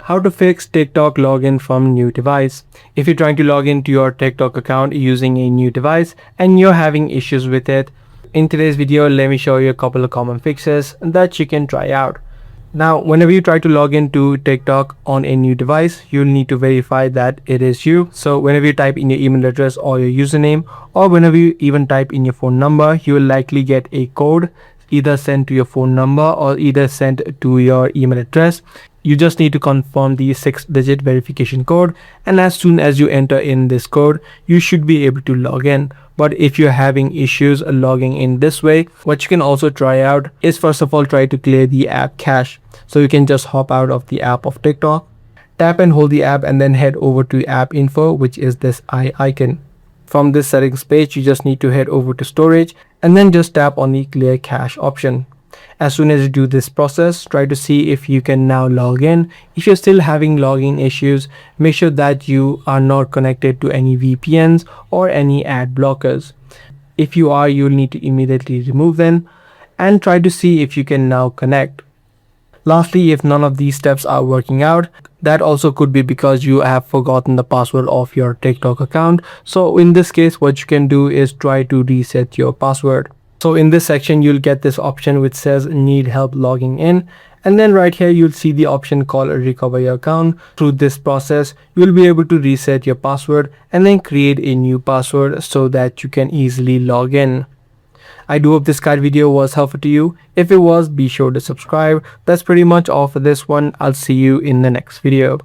How to fix TikTok login from new device. If you're trying to log into your TikTok account using a new device and you're having issues with it, in today's video, let me show you a couple of common fixes that you can try out. Now, whenever you try to log into TikTok on a new device, you'll need to verify that it is you. So whenever you type in your email address or your username, or whenever you even type in your phone number, you will likely get a code either sent to your phone number or either sent to your email address. You just need to confirm the 6-digit verification code, and as soon as you enter in this code, you should be able to log in. But if you're having issues logging in this way, what you can also try out is, first of all, try to clear the app cache. So you can just hop out of the app of TikTok, tap and hold the app, and then head over to app info, which is this eye icon. From this settings page, you just need to head over to storage and then just tap on the clear cache option. As soon as you do this process, try to see if you can now log in. If you're still having login issues, make sure that you are not connected to any VPNs or any ad blockers. If you are, you'll need to immediately remove them and try to see if you can now connect. Lastly, if none of these steps are working out, that also could be because you have forgotten the password of your TikTok account. So in this case, what you can do is try to reset your password. So in this section, you'll get this option which says need help logging in. And then right here, you'll see the option called recover your account. Through this process, you'll be able to reset your password and then create a new password so that you can easily log in. I do hope this guide video was helpful to you. If it was, be sure to subscribe. That's pretty much all for this one. I'll see you in the next video.